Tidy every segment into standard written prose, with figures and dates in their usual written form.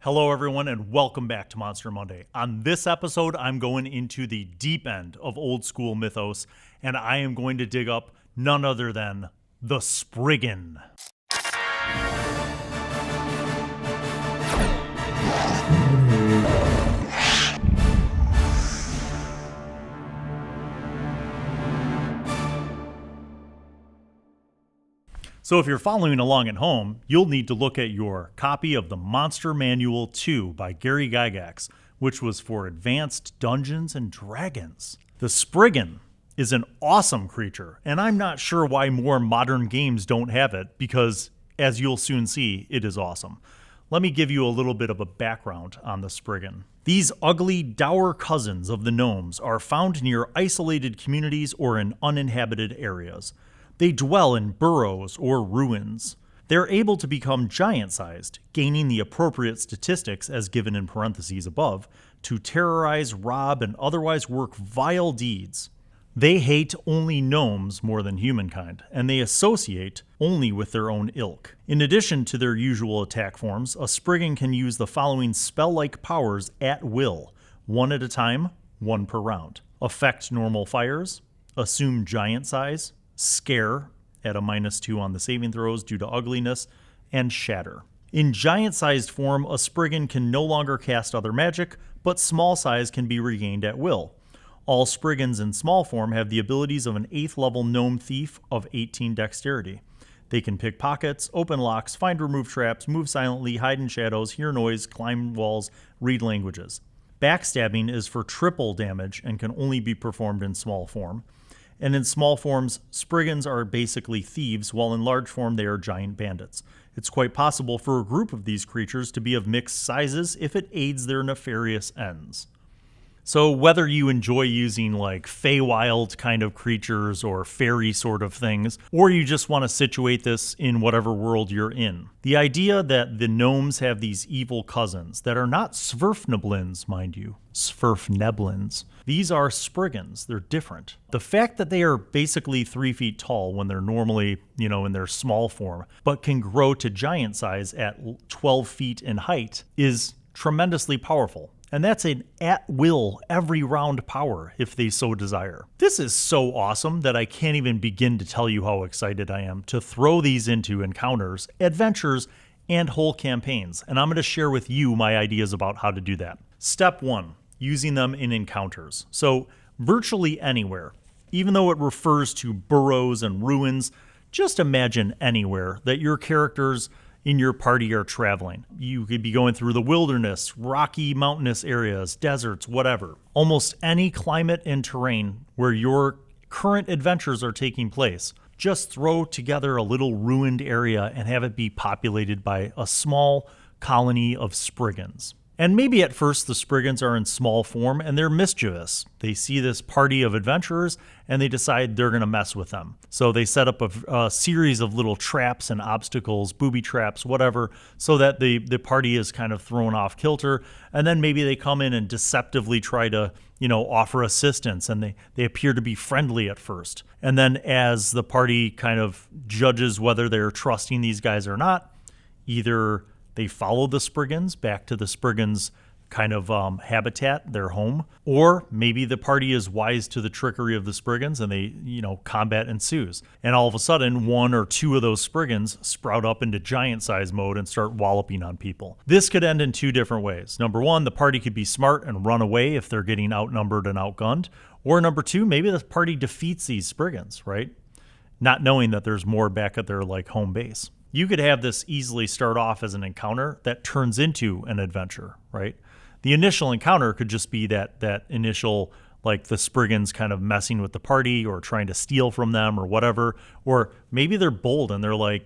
Hello everyone and welcome back to Monster Monday. On this episode, I'm going into the deep end of old school mythos, and I am going to dig up none other than the Spriggan. So if you're following along at home, you'll need to look at your copy of the Monster Manual 2 by Gary Gygax, which was for Advanced Dungeons and Dragons. The Spriggan is an awesome creature, and I'm not sure why more modern games don't have it, because as you'll soon see, it is awesome. Let me give you a little bit of a background on the Spriggan. These ugly, dour cousins of the gnomes are found near isolated communities or in uninhabited areas. They dwell in burrows or ruins. They're able to become giant-sized, gaining the appropriate statistics as given in parentheses above, to terrorize, rob, and otherwise work vile deeds. They hate only gnomes more than humankind, and they associate only with their own ilk. In addition to their usual attack forms, a Spriggan can use the following spell-like powers at will, one at a time, one per round. Affect normal fires, assume giant size, scare at a -2 on the saving throws due to ugliness, and shatter. In giant-sized form, a Spriggan can no longer cast other magic, but small size can be regained at will. All Spriggans in small form have the abilities of an 8th level gnome thief of 18 dexterity. They can pick pockets, open locks, find remove traps, move silently, hide in shadows, hear noise, climb walls, read languages. Backstabbing is for triple damage and can only be performed in small form. And in small forms, Spriggans are basically thieves, while in large form they are giant bandits. It's quite possible for a group of these creatures to be of mixed sizes if it aids their nefarious ends. So whether you enjoy using like Feywild kind of creatures or fairy sort of things, or you just want to situate this in whatever world you're in, the idea that the gnomes have these evil cousins that are not Svirfneblins, mind you, Svirfneblins. These are Spriggans. They're different. The fact that they are basically 3 feet tall when they're normally, in their small form, but can grow to giant size at 12 feet in height is tremendously powerful. And that's an at-will, every round power, if they so desire. This is so awesome that I can't even begin to tell you how excited I am to throw these into encounters, adventures, and whole campaigns. And I'm going to share with you my ideas about how to do that. Step 1, using them in encounters. So virtually anywhere, even though it refers to burrows and ruins, just imagine anywhere that your characters in your party are traveling. You could be going through the wilderness, rocky mountainous areas, deserts, whatever. Almost any climate and terrain where your current adventures are taking place. Just throw together a little ruined area and have it be populated by a small colony of Spriggans. And maybe at first the Spriggans are in small form and they're mischievous. They see this party of adventurers and they decide they're going to mess with them. So they set up a series of little traps and obstacles, booby traps, whatever, so that the party is kind of thrown off kilter. And then maybe they come in and deceptively try to, offer assistance, and they appear to be friendly at first. And then as the party kind of judges whether they're trusting these guys or not, either they follow the Spriggans back to the Spriggans' kind of habitat, their home, or maybe the party is wise to the trickery of the Spriggans and they, combat ensues. And all of a sudden, 1 or 2 of those Spriggans sprout up into giant size mode and start walloping on people. This could end in 2 different ways. Number 1, the party could be smart and run away if they're getting outnumbered and outgunned. Or number 2, maybe the party defeats these Spriggans, right? Not knowing that there's more back at their home base. You could have this easily start off as an encounter that turns into an adventure, right? The initial encounter could just be that initial, the Spriggans kind of messing with the party or trying to steal from them or whatever. Or maybe they're bold and they're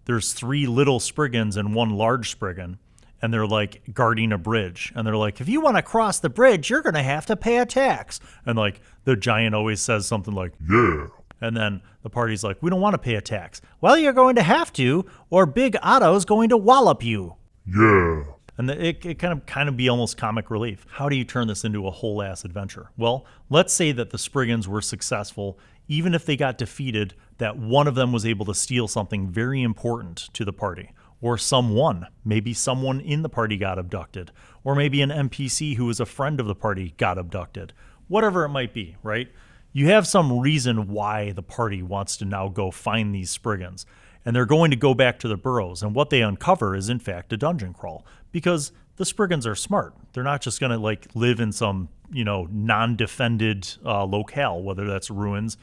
there's 3 little Spriggans and 1 large Spriggan, and they're guarding a bridge. And they're if you want to cross the bridge, you're going to have to pay a tax. And the giant always says something like, yeah. And then the party's we don't want to pay a tax. Well, you're going to have to, or Big Otto's going to wallop you. Yeah. And it kind of be almost comic relief. How do you turn this into a whole ass adventure? Well, let's say that the Spriggans were successful, even if they got defeated, that one of them was able to steal something very important to the party. or someone. Maybe someone in the party got abducted, or maybe an NPC who was a friend of the party got abducted. Whatever it might be, right? You have some reason why the party wants to now go find these Spriggans, and they're going to go back to the burrows, and what they uncover is in fact a dungeon crawl, because the Spriggans are smart. They're not just going to like live in some, non-defended locale, whether that's ruins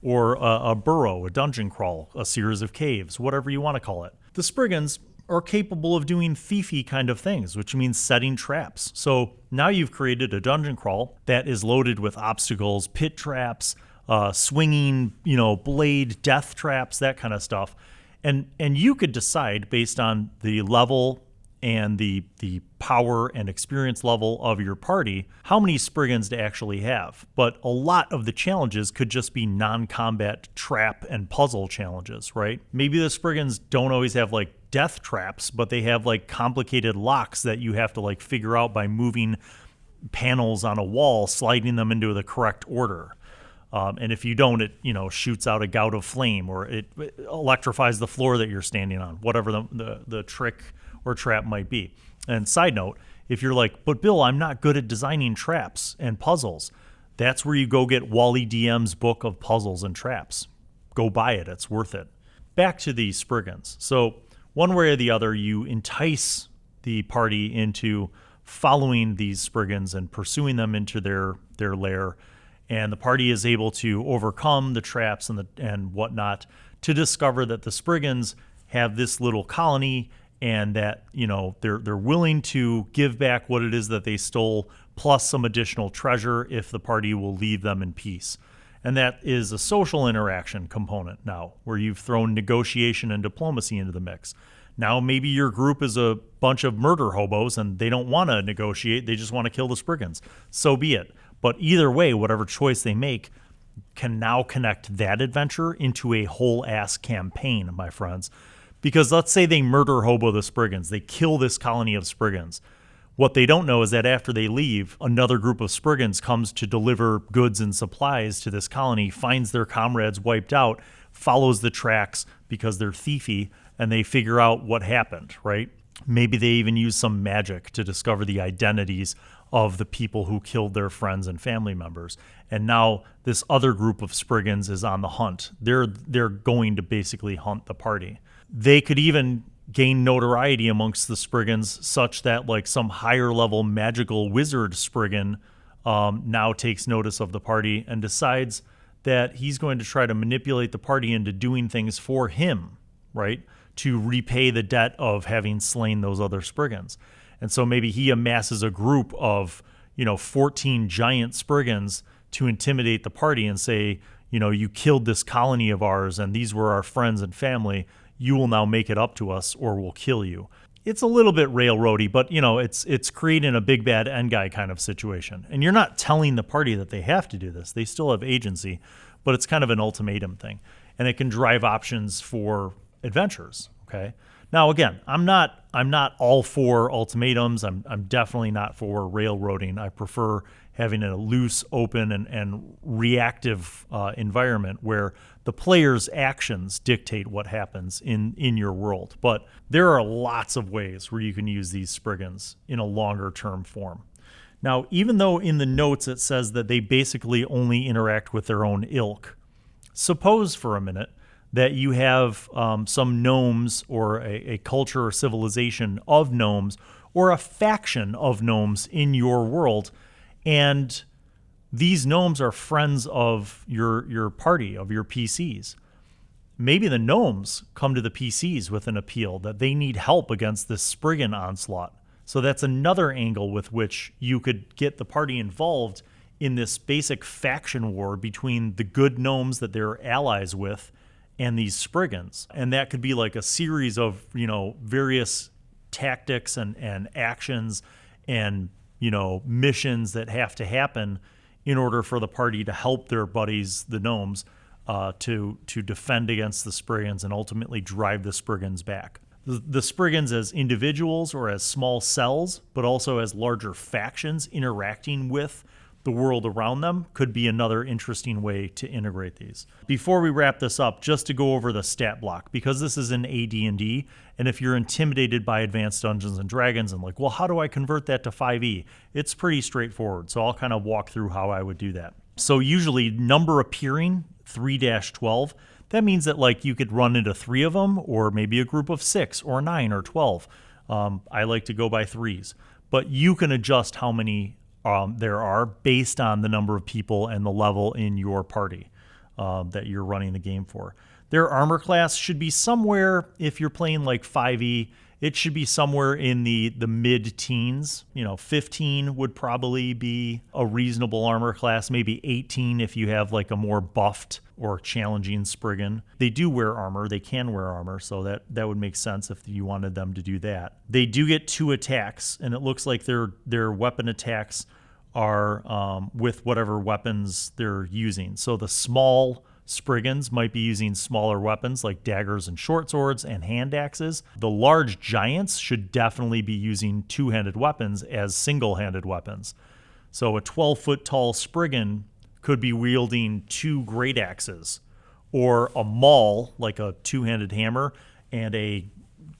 or a burrow, a dungeon crawl, a series of caves, whatever you want to call it. The Spriggans are capable of doing thiefy kind of things, which means setting traps. So now you've created a dungeon crawl that is loaded with obstacles, pit traps, swinging, blade death traps, that kind of stuff. And you could decide based on the level and the power and experience level of your party how many Spriggans to actually have. But a lot of the challenges could just be non-combat trap and puzzle challenges, right? Maybe the Spriggans don't always have like death traps, but they have like complicated locks that you have to like figure out by moving panels on a wall, sliding them into the correct order. And if you don't, it shoots out a gout of flame, or it electrifies the floor that you're standing on, whatever the trick or trap might be. And side note, if you're like, but Bill, I'm not good at designing traps and puzzles, that's where you go get Wally DM's book of puzzles and traps. Go buy it. It's worth it. Back to the Spriggans. So one way or the other, you entice the party into following these Spriggans and pursuing them into their lair. And the party is able to overcome the traps and whatnot to discover that the Spriggans have this little colony, and that they're willing to give back what it is that they stole, plus some additional treasure if the party will leave them in peace. And that is a social interaction component now, where you've thrown negotiation and diplomacy into the mix. Now maybe your group is a bunch of murder hobos and they don't want to negotiate, they just want to kill the Spriggans. So be it. But either way, whatever choice they make can now connect that adventure into a whole ass campaign, my friends. Because let's say they murder hobo the Spriggans, they kill this colony of Spriggans. What they don't know is that after they leave, another group of Spriggans comes to deliver goods and supplies to this colony, finds their comrades wiped out, follows the tracks because they're thiefy, and they figure out what happened, right? Maybe they even use some magic to discover the identities of the people who killed their friends and family members. And now this other group of Spriggans is on the hunt. They're going to basically hunt the party. They could even gain notoriety amongst the Spriggans such that like some higher level magical wizard Spriggan now takes notice of the party and decides that he's going to try to manipulate the party into doing things for him, right? To repay the debt of having slain those other Spriggans. And so maybe he amasses a group of, 14 giant Spriggans to intimidate the party and say, you killed this colony of ours and these were our friends and family. You will now make it up to us or we'll kill you. It's a little bit railroady, but it's creating a big bad end guy kind of situation. And you're not telling the party that they have to do this. They still have agency, but it's kind of an ultimatum thing. And it can drive options for adventures, okay? Now again, I'm not all for ultimatums. I'm definitely not for railroading. I prefer having a loose, open, and reactive environment where the player's actions dictate what happens in your world. But there are lots of ways where you can use these Spriggans in a longer term form. Now, even though in the notes it says that they basically only interact with their own ilk, suppose for a minute that you have some gnomes or a culture or civilization of gnomes or a faction of gnomes in your world, and these gnomes are friends of your party, of your PCs. Maybe the gnomes come to the PCs with an appeal that they need help against this Spriggan onslaught. So that's another angle with which you could get the party involved in this basic faction war between the good gnomes that they're allies with and these Spriggans. And that could be like a series of, various tactics and actions and, missions that have to happen in order for the party to help their buddies, the gnomes, to defend against the Spriggans and ultimately drive the Spriggans back. The Spriggans as individuals or as small cells, but also as larger factions interacting with the world around them could be another interesting way to integrate these. Before we wrap this up, just to go over the stat block, because this is an AD&D, and if you're intimidated by Advanced Dungeons and Dragons and like, well, how do I convert that to 5e? It's pretty straightforward, so I'll kind of walk through how I would do that. So usually number appearing, 3-12, that means that like you could run into 3 of them, or maybe a group of 6 or 9 or 12. I like to go by 3s, but you can adjust how many there are based on the number of people and the level in your party that you're running the game for. Their armor class should be somewhere, if you're playing like 5e, it should be somewhere in the mid-teens. 15 would probably be a reasonable armor class, maybe 18 if you have like a more buffed or challenging Spriggan. They do wear armor, they can wear armor, so that would make sense if you wanted them to do that. They do get 2 attacks, and it looks like their weapon attacks are with whatever weapons they're using. So the small Spriggans might be using smaller weapons like daggers and short swords and hand axes. The large giants should definitely be using 2-handed weapons as single-handed weapons. So a 12-foot tall Spriggan could be wielding 2 great axes, or a maul, like a 2-handed hammer, and a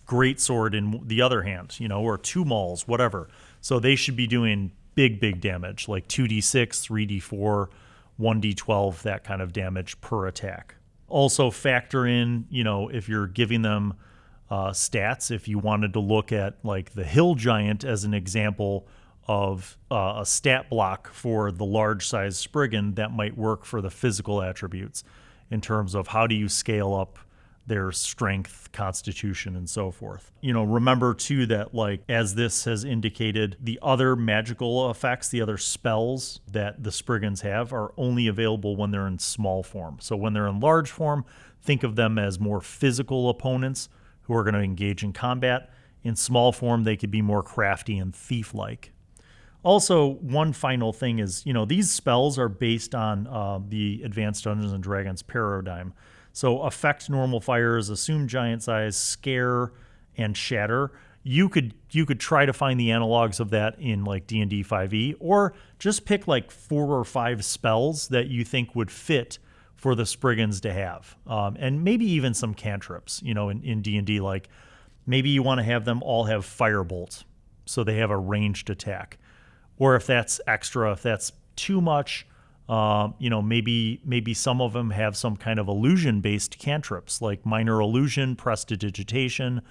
great sword in the other hand, or 2 mauls, whatever. So they should be doing big damage, like 2d6, 3d4, 1d12, that kind of damage per attack. Also factor in, if you're giving them stats, if you wanted to look at like the hill giant as an example of a stat block for the large size Spriggan, that might work for the physical attributes in terms of how do you scale up their strength, constitution, and so forth. Remember too that like, as this has indicated, the other magical effects, the other spells that the Spriggans have are only available when they're in small form. So when they're in large form, think of them as more physical opponents who are going to engage in combat. In small form, they could be more crafty and thief-like. Also, one final thing is, these spells are based on the Advanced Dungeons and Dragons paradigm. So affect normal fires, assume giant size, scare, and shatter. You could try to find the analogs of that in like D&D 5e, or just pick like 4 or 5 spells that you think would fit for the Spriggans to have. And maybe even some cantrips, in D&D, like maybe you want to have them all have Firebolt, so they have a ranged attack. Or if that's extra, if that's too much, maybe some of them have some kind of illusion-based cantrips, like Minor Illusion, Prestidigitation,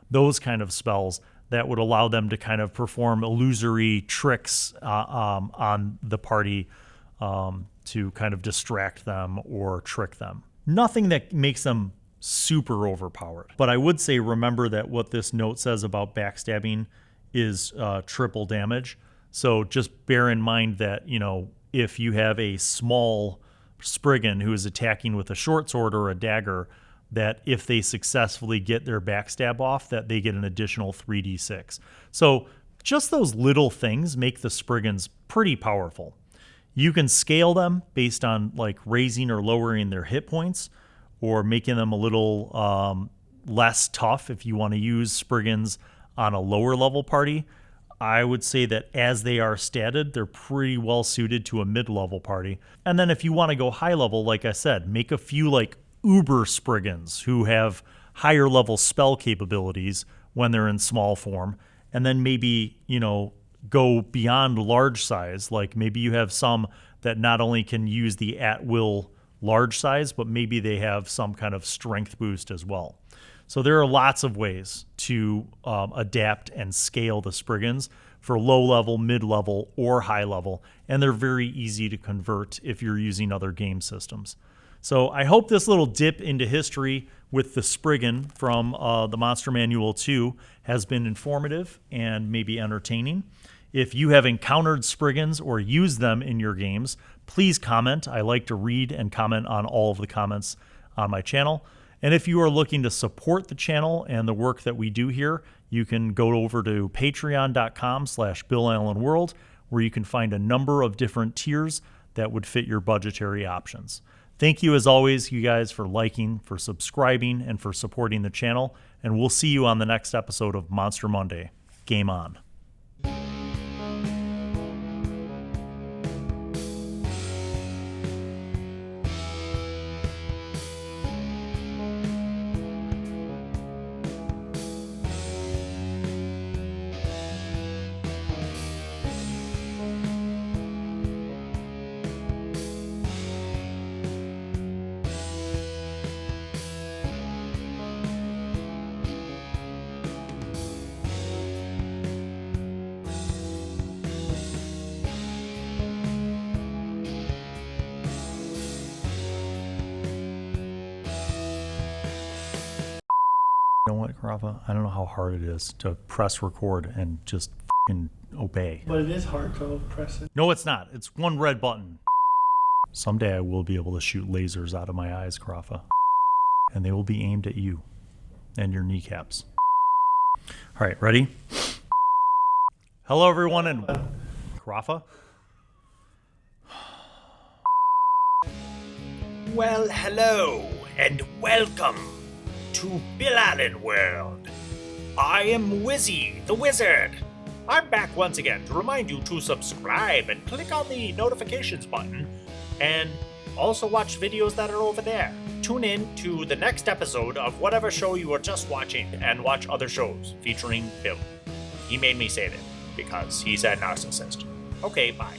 those kind of spells that would allow them to kind of perform illusory tricks on the party to kind of distract them or trick them. Nothing that makes them super overpowered. But I would say, remember that what this note says about backstabbing is triple damage. So just bear in mind that, if you have a small Spriggan who is attacking with a short sword or a dagger, that if they successfully get their backstab off, that they get an additional 3d6. So just those little things make the Spriggans pretty powerful. You can scale them based on like raising or lowering their hit points, or making them a little less tough if you want to use Spriggans on a lower level party. I would say that as they are statted, they're pretty well suited to a mid-level party. And then if you want to go high level, like I said, make a few like uber Spriggans who have higher level spell capabilities when they're in small form. And then maybe, go beyond large size. Like maybe you have some that not only can use the at-will large size, but maybe they have some kind of strength boost as well. So there are lots of ways to adapt and scale the Spriggans for low level, mid level, or high level, and they're very easy to convert if you're using other game systems. So I hope this little dip into history with the Spriggan from the Monster Manual 2 has been informative and maybe entertaining. If you have encountered Spriggans or used them in your games, please comment. I like to read and comment on all of the comments on my channel. And if you are looking to support the channel and the work that we do here, you can go over to patreon.com/BillAllenWorld, where you can find a number of different tiers that would fit your budgetary options. Thank you, as always, you guys, for liking, for subscribing, and for supporting the channel. And we'll see you on the next episode of Monster Monday. Game on. know what, Carafa? I don't know how hard it is to press record and just fucking obey. But it is hard to press it. No, it's not. It's one red button. Someday I will be able to shoot lasers out of my eyes, Carafa. And they will be aimed at you and your kneecaps. All right, ready? Hello, everyone, and Carafa? Well, hello, and welcome to Bill Allen World. I am Wizzy, the Wizard. I'm back once again to remind you to subscribe and click on the notifications button, and also watch videos that are over there. Tune in to the next episode of whatever show you were just watching, and watch other shows featuring Bill. He made me say that because he's a narcissist. Okay, bye.